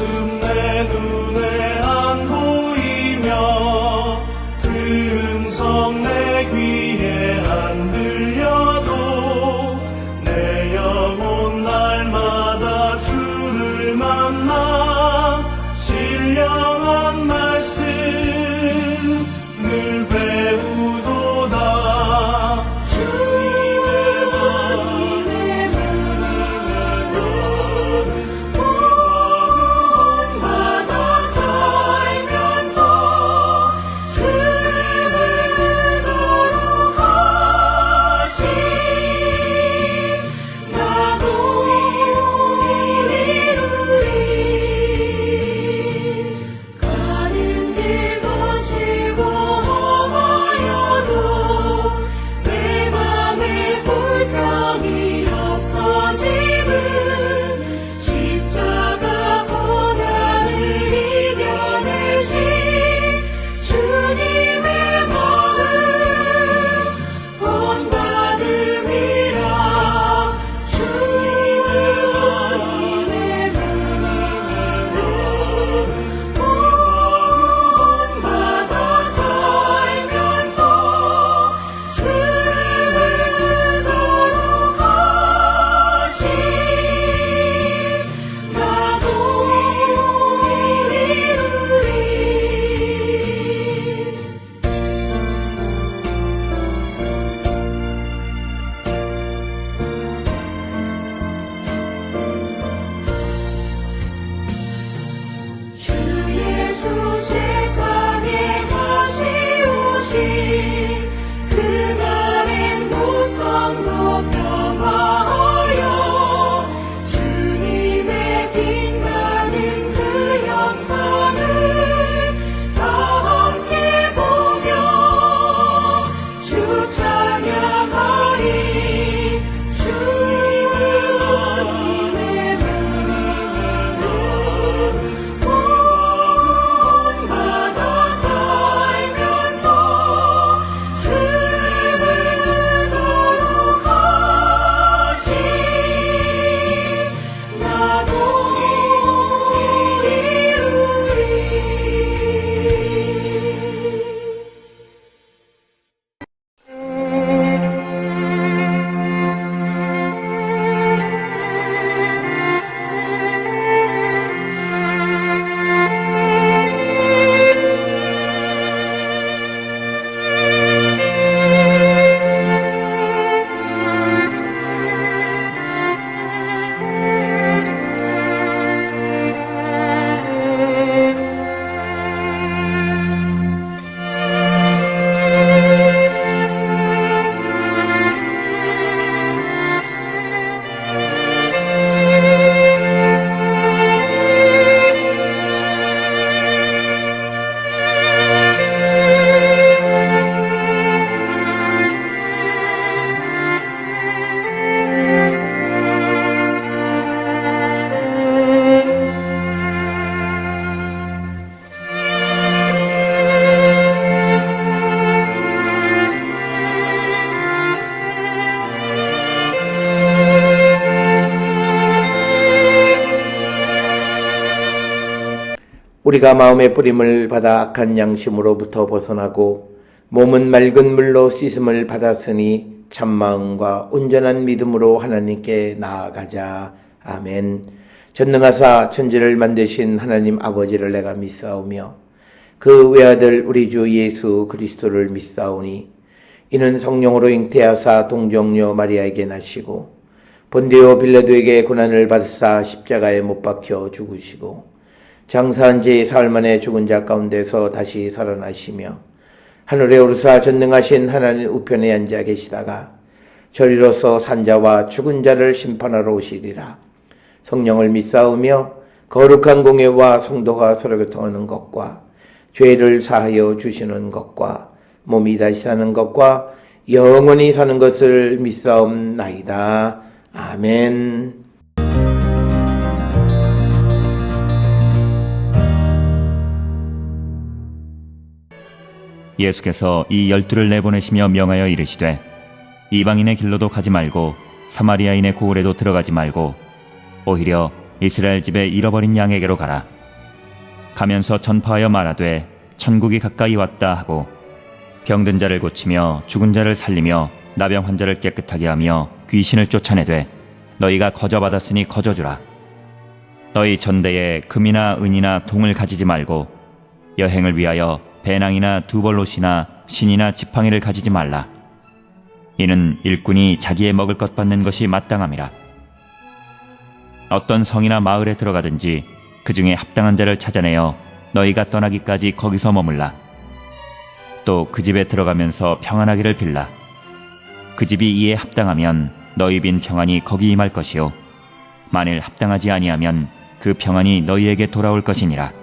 모습 내 눈에 안 보이며 그 음성 내 귀에 안 들려도 내 영혼 날마다 주를 만나 신령한 말씀 늘 배우도다. 주님의 마음마다 살면서 주님을 거룩하신 나도 이루리. 가는 길 거칠고 험하여도 내 맘에 불평이 없어짐은 십자가 고난을 이겨내신 주님의 마음 본받음이라. 주님의 마음마다 살면서 주님을 거룩하신 나도 이루리. 주 예수 세상에 다시 오신 그날엔 무성도 평화하여 주님의 빛나는 그 형상을 다 함께 보며 주 찬양하리. 주님의 마음마다 살면서 주님을 거룩하신 나도 이루리. 우리가 마음의 뿌림을 받아 악한 양심으로부터 벗어나고 몸은 맑은 물로 씻음을 받았으니 참마음과 온전한 믿음으로 하나님께 나아가자. 아멘. 전능하사 천지를 만드신 하나님 아버지를 내가 믿사오며 그 외아들 우리 주 예수 그리스도를 믿사오니 이는 성령으로 잉태하사 동정녀 마리아에게 나시고 본디오 빌라도에게 고난을 받으사 십자가에 못 박혀 죽으시고 장사한 지 사흘 만에 죽은 자 가운데서 다시 살아나시며 하늘에 오르사 전능하신 하나님 우편에 앉아 계시다가 저리로서 산자와 죽은 자를 심판하러 오시리라. 성령을 믿사오며 거룩한 공예와 성도가 서로 교통하는 것과 죄를 사하여 주시는 것과 몸이 다시 사는 것과 영원히 사는 것을 믿사옵나이다. 아멘. 예수께서 이 12를 내보내시며 명하여 이르시되 이방인의 길로도 가지 말고 사마리아인의 고을에도 들어가지 말고 오히려 이스라엘 집에 잃어버린 양에게로 가라. 가면서 전파하여 말하되 천국이 가까이 왔다 하고 병든 자를 고치며 죽은 자를 살리며 나병 환자를 깨끗하게 하며 귀신을 쫓아내되 너희가 거저받았으니 거저주라. 너희 전대에 금이나 은이나 동을 가지지 말고 여행을 위하여 배낭이나 두벌롯이나 신이나 지팡이를 가지지 말라. 이는 일꾼이 자기의 먹을 것 받는 것이 마땅함이라. 어떤 성이나 마을에 들어가든지 그 중에 합당한 자를 찾아내어 너희가 떠나기까지 거기서 머물라. 또 그 집에 들어가면서 평안하기를 빌라. 그 집이 이에 합당하면 너희 빈 평안이 거기 임할 것이요 만일 합당하지 아니하면 그 평안이 너희에게 돌아올 것이니라.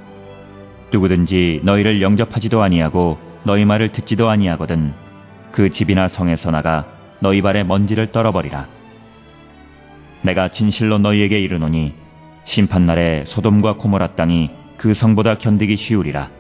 누구든지 너희를 영접하지도 아니하고 너희 말을 듣지도 아니하거든 그 집이나 성에서 나가 너희 발에 먼지를 떨어버리라. 내가 진실로 너희에게 이르노니 심판날에 소돔과 고모라 땅이 그 성보다 견디기 쉬우리라.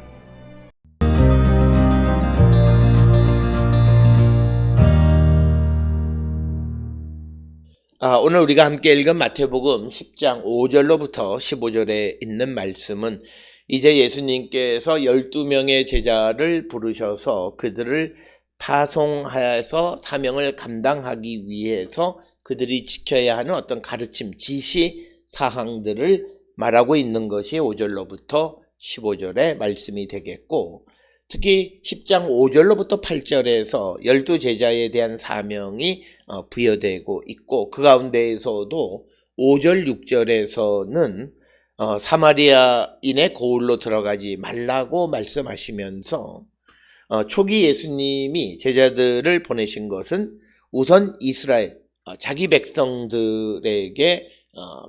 오늘 우리가 함께 읽은 마태복음 10장 5절로부터 15절에 있는 말씀은 이제 예수님께서 12명의 제자를 부르셔서 그들을 파송하여서 사명을 감당하기 위해서 그들이 지켜야 하는 어떤 가르침, 지시 사항들을 말하고 있는 것이 5절로부터 15절의 말씀이 되겠고, 특히 10장 5절로부터 8절에서 12제자에 대한 사명이 부여되고 있고, 그 가운데에서도 5절 6절에서는 사마리아인의 고을로 들어가지 말라고 말씀하시면서 초기 예수님이 제자들을 보내신 것은 우선 이스라엘, 자기 백성들에게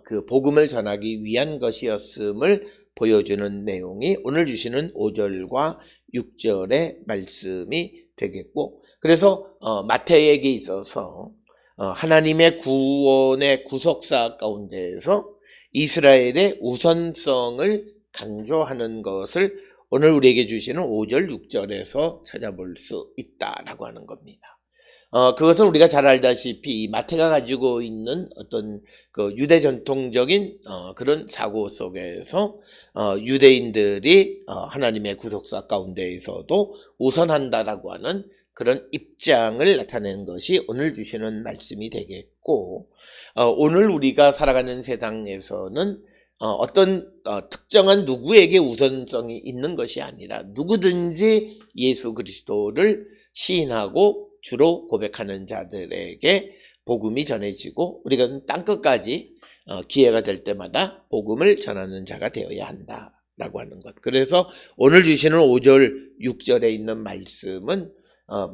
그 복음을 전하기 위한 것이었음을 보여주는 내용이 오늘 주시는 5절과 6절의 말씀이 되겠고, 그래서 마태에게 있어서 하나님의 구원의 구속사 가운데에서 이스라엘의 우선성을 강조하는 것을 오늘 우리에게 주시는 5절 6절에서 찾아볼 수 있다라고 하는 겁니다. 그것은 우리가 잘 알다시피 마태가 가지고 있는 어떤 그 유대 전통적인 그런 사고 속에서 유대인들이 하나님의 구속사 가운데에서도 우선한다라고 하는 그런 입장을 나타내는 것이 오늘 주시는 말씀이 되겠고, 오늘 우리가 살아가는 세상에서는 어떤 특정한 누구에게 우선성이 있는 것이 아니라 누구든지 예수 그리스도를 시인하고 주로 고백하는 자들에게 복음이 전해지고, 우리가 땅끝까지 기회가 될 때마다 복음을 전하는 자가 되어야 한다라고 하는 것. 그래서 오늘 주시는 5절 6절에 있는 말씀은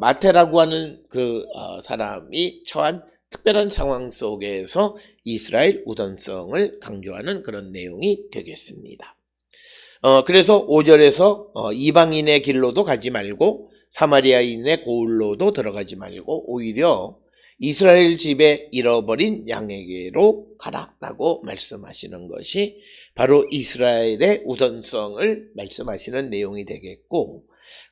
마태라고 하는 그 사람이 처한 특별한 상황 속에서 이스라엘 우선성을 강조하는 그런 내용이 되겠습니다. 그래서 5절에서 이방인의 길로도 가지 말고 사마리아인의 고을로도 들어가지 말고 오히려 이스라엘 집에 잃어버린 양에게로 가라라고 말씀하시는 것이 바로 이스라엘의 우선성을 말씀하시는 내용이 되겠고,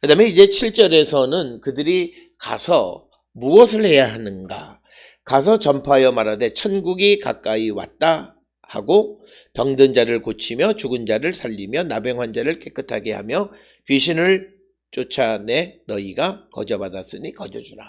그 다음에 이제 7절에서는 그들이 가서 무엇을 해야 하는가, 가서 전파하여 말하되 천국이 가까이 왔다 하고 병든 자를 고치며 죽은 자를 살리며 나병 환자를 깨끗하게 하며 귀신을 쫓아내 너희가 거저받았으니 거저주라.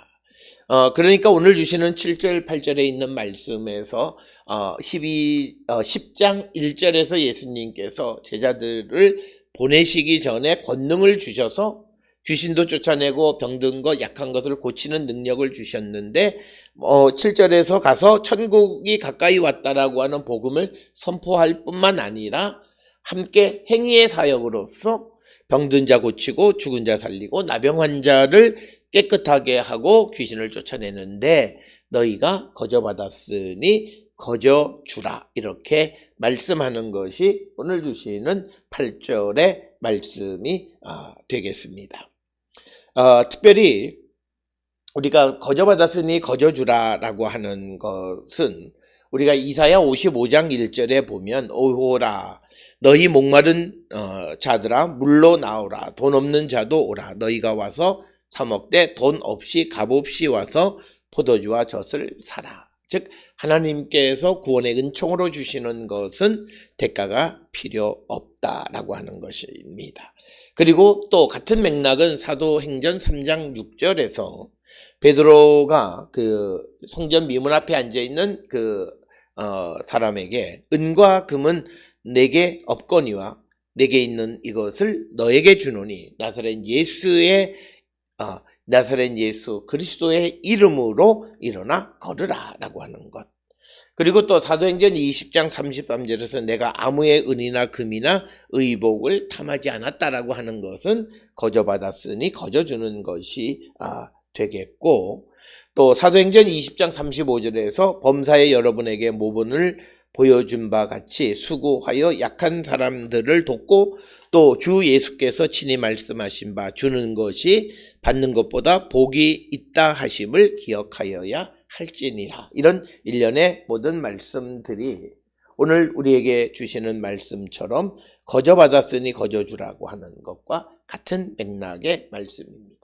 그러니까 오늘 주시는 7절 8절에 있는 말씀에서 10장 1절에서 예수님께서 제자들을 보내시기 전에 권능을 주셔서 귀신도 쫓아내고 병든 것 약한 것을 고치는 능력을 주셨는데 7절에서 가서 천국이 가까이 왔다라고 하는 복음을 선포할 뿐만 아니라 함께 행위의 사역으로서 병든 자 고치고 죽은 자 살리고 나병 환자를 깨끗하게 하고 귀신을 쫓아내는데 너희가 거저받았으니 거저주라, 이렇게 말씀하는 것이 오늘 주시는 8절의 말씀이 되겠습니다. 특별히 우리가 거저받았으니 거저주라라고 하는 것은 우리가 이사야 55장 1절에 보면 오호라 너희 목마른 자들아 물로 나오라, 돈 없는 자도 오라, 너희가 와서 사 먹되 돈 없이 값 없이 와서 포도주와 젖을 사라, 즉 하나님께서 구원의 은총으로 주시는 것은 대가가 필요 없다라고 하는 것입니다. 그리고 또 같은 맥락은 사도행전 3장 6절에서 베드로가 그 성전 미문 앞에 앉아 있는 그 사람에게 은과 금은 내게 없거니와 내게 있는 이것을 너에게 주노니 나사렛 예수 그리스도의 이름으로 일어나 걸으라 라고 하는 것. 그리고 또 사도행전 20장 33절에서 내가 아무의 은이나 금이나 의복을 탐하지 않았다라고 하는 것은 거저받았으니 거저주는 것이 되겠고, 또 사도행전 20장 35절에서 범사에 여러분에게 모본을 보여준 바 같이 수고하여 약한 사람들을 돕고 또 주 예수께서 친히 말씀하신 바 주는 것이 받는 것보다 복이 있다 하심을 기억하여야 할지니라. 이런 일련의 모든 말씀들이 오늘 우리에게 주시는 말씀처럼 거저받았으니 거저주라고 하는 것과 같은 맥락의 말씀입니다.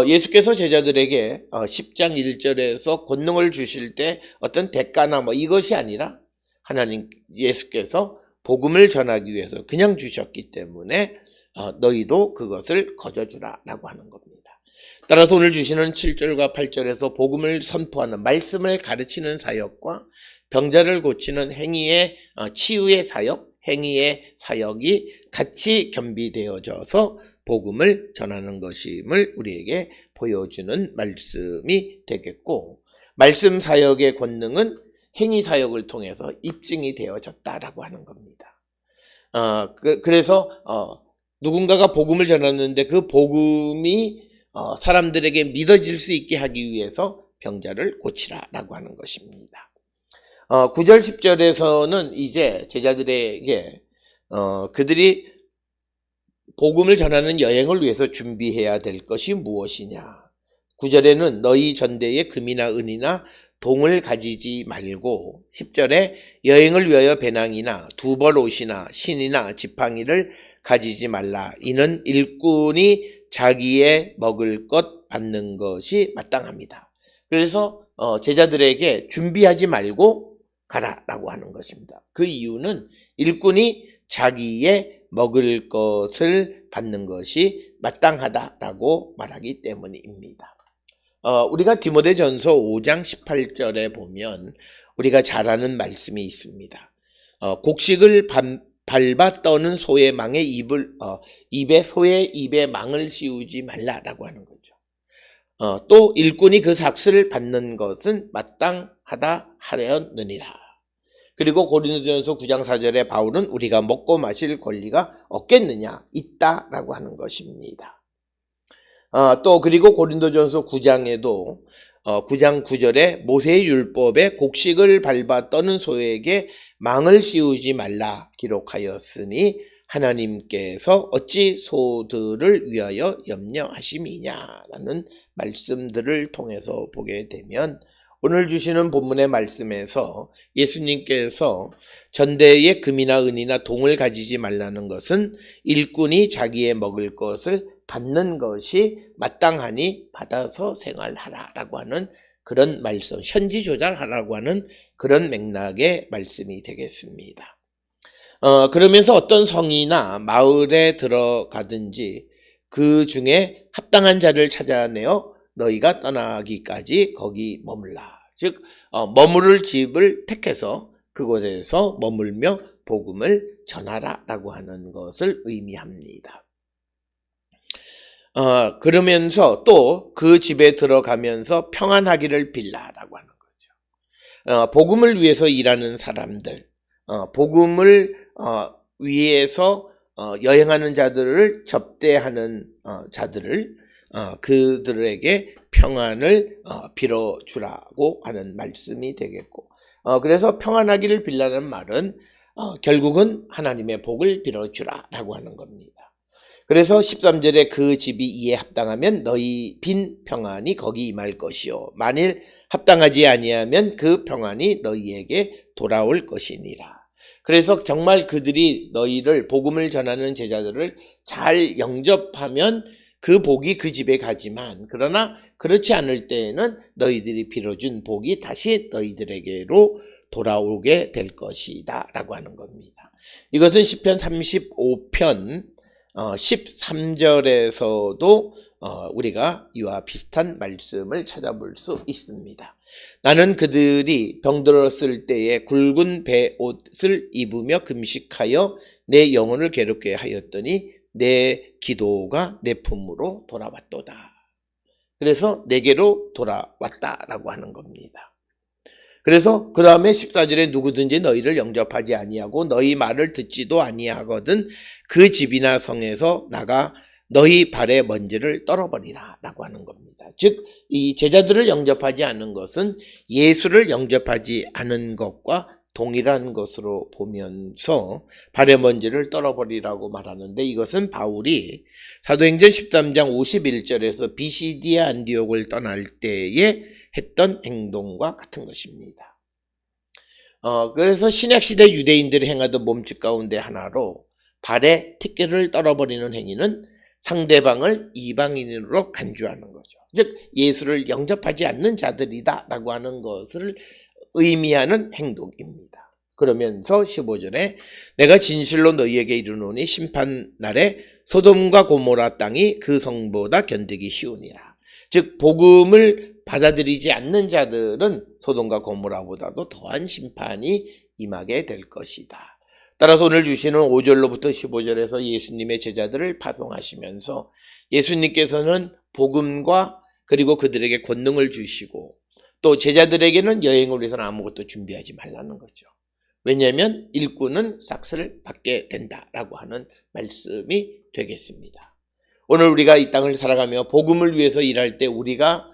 예수께서 제자들에게 10장 1절에서 권능을 주실 때 어떤 대가나 이것이 아니라 하나님 예수께서 복음을 전하기 위해서 그냥 주셨기 때문에 너희도 그것을 거저주라 라고 하는 겁니다. 따라서 오늘 주시는 7절과 8절에서 복음을 선포하는 말씀을 가르치는 사역과 병자를 고치는 행위의 치유의 사역, 행위의 사역이 같이 겸비되어져서 복음을 전하는 것임을 우리에게 보여주는 말씀이 되겠고, 말씀 사역의 권능은 행위 사역을 통해서 입증이 되어졌다라고 하는 겁니다. 그래서 누군가가 복음을 전하는데 그 복음이 사람들에게 믿어질 수 있게 하기 위해서 병자를 고치라라고 하는 것입니다. 9절 10절에서는 이제 제자들에게 그들이 복음을 전하는 여행을 위해서 준비해야 될 것이 무엇이냐. 9절에는 너희 전대에 금이나 은이나 동을 가지지 말고, 10절에 여행을 위하여 배낭이나 두벌 옷이나 신이나 지팡이를 가지지 말라. 이는 일꾼이 자기의 먹을 것 받는 것이 마땅합니다. 그래서 제자들에게 준비하지 말고 가라라고 하는 것입니다. 그 이유는 일꾼이 자기의 먹을 것을 받는 것이 마땅하다라고 말하기 때문입니다. 우리가 디모데전서 5장 18절에 보면 우리가 잘 아는 말씀이 있습니다. 곡식을 밟아 떠는 소의 망에 소의 입에 망을 씌우지 말라라고 하는 거죠. 또 일꾼이 그 삭슬을 받는 것은 마땅하다 하려느니라. 그리고 고린도전서 9장 4절에 바울은 우리가 먹고 마실 권리가 없겠느냐, 있다라고 하는 것입니다. 또 그리고 고린도전서 9장에도 9장 9절에 모세의 율법에 곡식을 밟아 떠는 소에게 망을 씌우지 말라 기록하였으니 하나님께서 어찌 소들을 위하여 염려하심이냐라는 말씀들을 통해서 보게 되면, 오늘 주시는 본문의 말씀에서 예수님께서 전대에 금이나 은이나 동을 가지지 말라는 것은 일꾼이 자기의 먹을 것을 받는 것이 마땅하니 받아서 생활하라라고 하는 그런 말씀, 현지 조달하라고 하는 그런 맥락의 말씀이 되겠습니다. 그러면서 어떤 성이나 마을에 들어가든지 그 중에 합당한 자를 찾아내어 너희가 떠나기까지 거기 머물라. 즉 머무를 집을 택해서 그곳에서 머물며 복음을 전하라라고 하는 것을 의미합니다. 그러면서 또 그 집에 들어가면서 평안하기를 빌라라고 하는 거죠. 복음을 위해서 일하는 사람들, 복음을 위해서 여행하는 자들을 접대하는 자들을 그들에게 평안을 빌어주라고 하는 말씀이 되겠고, 그래서 평안하기를 빌라는 말은 결국은 하나님의 복을 빌어주라라고 하는 겁니다. 그래서 13절에 그 집이 이에 합당하면 너희 빈 평안이 거기 임할 것이요 만일 합당하지 아니하면 그 평안이 너희에게 돌아올 것이니라. 그래서 정말 그들이 너희를 복음을 전하는 제자들을 잘 영접하면 그 복이 그 집에 가지만, 그러나 그렇지 않을 때에는 너희들이 빌어준 복이 다시 너희들에게로 돌아오게 될 것이다 라고 하는 겁니다. 이것은 시편 35편 13절에서도 우리가 이와 비슷한 말씀을 찾아볼 수 있습니다. 나는 그들이 병들었을 때에 굵은 베옷을 입으며 금식하여 내 영혼을 괴롭게 하였더니 내 기도가 내 품으로 돌아왔도다. 그래서 내게로 돌아왔다라고 하는 겁니다. 그래서 그 다음에 14절에 누구든지 너희를 영접하지 아니하고 너희 말을 듣지도 아니하거든 그 집이나 성에서 나가 너희 발의 먼지를 떨어버리라 라고 하는 겁니다. 즉 이 제자들을 영접하지 않는 것은 예수를 영접하지 않은 것과 동일한 것으로 보면서 발의 먼지를 떨어버리라고 말하는데, 이것은 바울이 사도행전 13장 51절에서 비시디아 안디옥을 떠날 때에 했던 행동과 같은 것입니다. 그래서 신약시대 유대인들이 행하던 몸짓 가운데 하나로 발에 티끌을 떨어버리는 행위는 상대방을 이방인으로 간주하는 거죠. 즉 예수를 영접하지 않는 자들이다 라고 하는 것을 의미하는 행동입니다. 그러면서 15절에 내가 진실로 너희에게 이르노니 심판날에 소돔과 고모라 땅이 그 성보다 견디기 쉬우니라. 즉 복음을 받아들이지 않는 자들은 소돔과 고모라보다도 더한 심판이 임하게 될 것이다. 따라서 오늘 주시는 5절로부터 15절에서 예수님의 제자들을 파송하시면서 예수님께서는 복음과 그리고 그들에게 권능을 주시고 또 제자들에게는 여행을 위해서는 아무것도 준비하지 말라는 거죠. 왜냐하면 일꾼은 삭슬을 받게 된다라고 하는 말씀이 되겠습니다. 오늘 우리가 이 땅을 살아가며 복음을 위해서 일할 때 우리가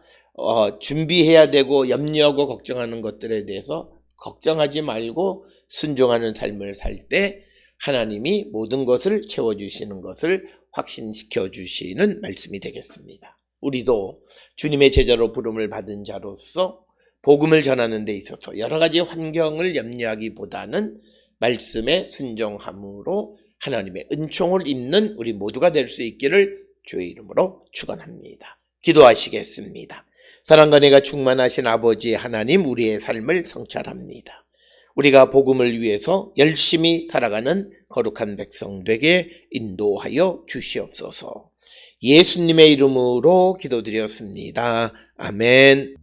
준비해야 되고 염려하고 걱정하는 것들에 대해서 걱정하지 말고 순종하는 삶을 살 때 하나님이 모든 것을 채워주시는 것을 확신시켜 주시는 말씀이 되겠습니다. 우리도 주님의 제자로 부름을 받은 자로서 복음을 전하는 데 있어서 여러 가지 환경을 염려하기보다는 말씀에 순종함으로 하나님의 은총을 입는 우리 모두가 될 수 있기를 주의 이름으로 축원합니다. 기도하시겠습니다. 사랑과 은혜가 충만하신 아버지 하나님, 우리의 삶을 성찰합니다. 우리가 복음을 위해서 열심히 살아가는 거룩한 백성 되게 인도하여 주시옵소서. 예수님의 이름으로 기도드렸습니다. 아멘.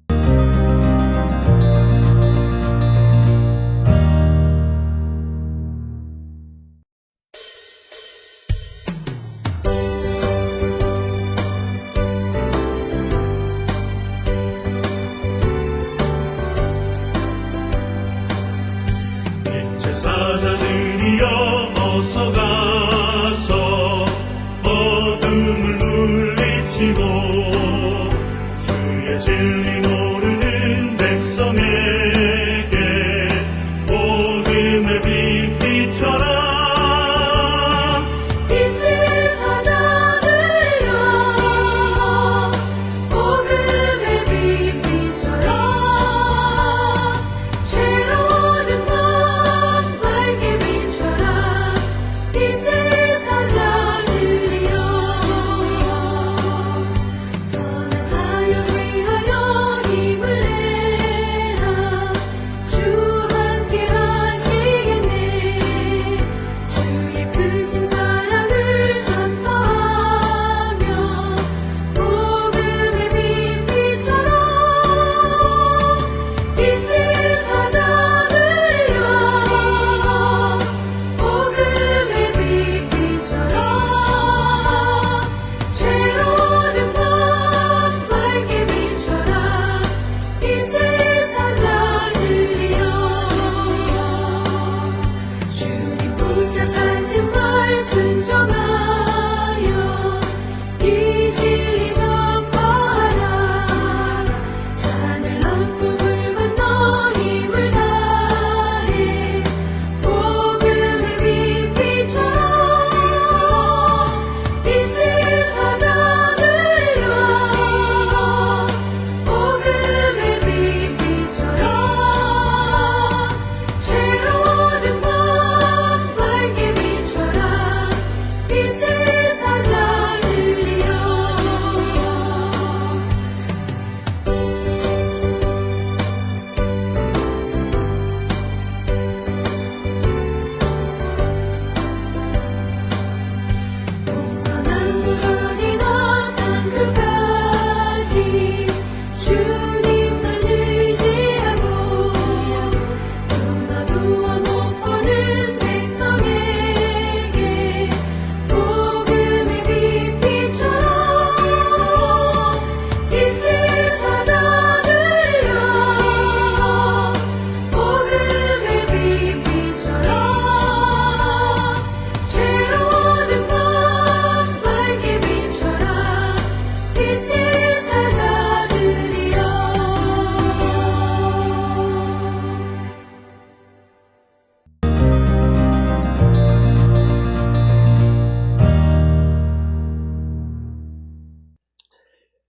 사자들이여 어서 가서 어둠을 물리치고 주의 진리 모르는 백성에게 복음의 빛 비춰라. 빛의 사자들여 복음의 빛 비춰라. 죄로는 밤 밝게 비춰라. 빛의 사자들여 선한 사역 위하여 힘을 내라. 주 함께 하시겠네. 주의 크신 사랑을 전파하며 복음의 빛 비춰라. 빛의 사자들여 복음의 빛 비춰라.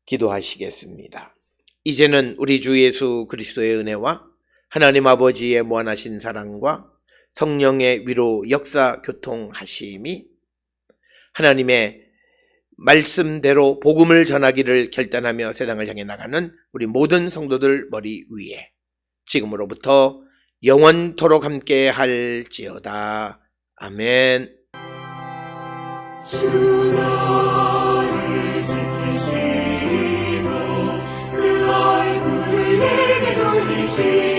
기도하시겠습니다. 이제는 우리 주 예수 그리스도의 은혜와 하나님 아버지의 무한하신 사랑과 성령의 위로 역사 교통하심이 하나님의 말씀대로 복음을 전하기를 결단하며 세상을 향해 나가는 우리 모든 성도들 머리 위에 지금으로부터 영원토록 함께 할지어다. 아멘. 주 너를 지키시고 그 얼굴을 내게 돌리시고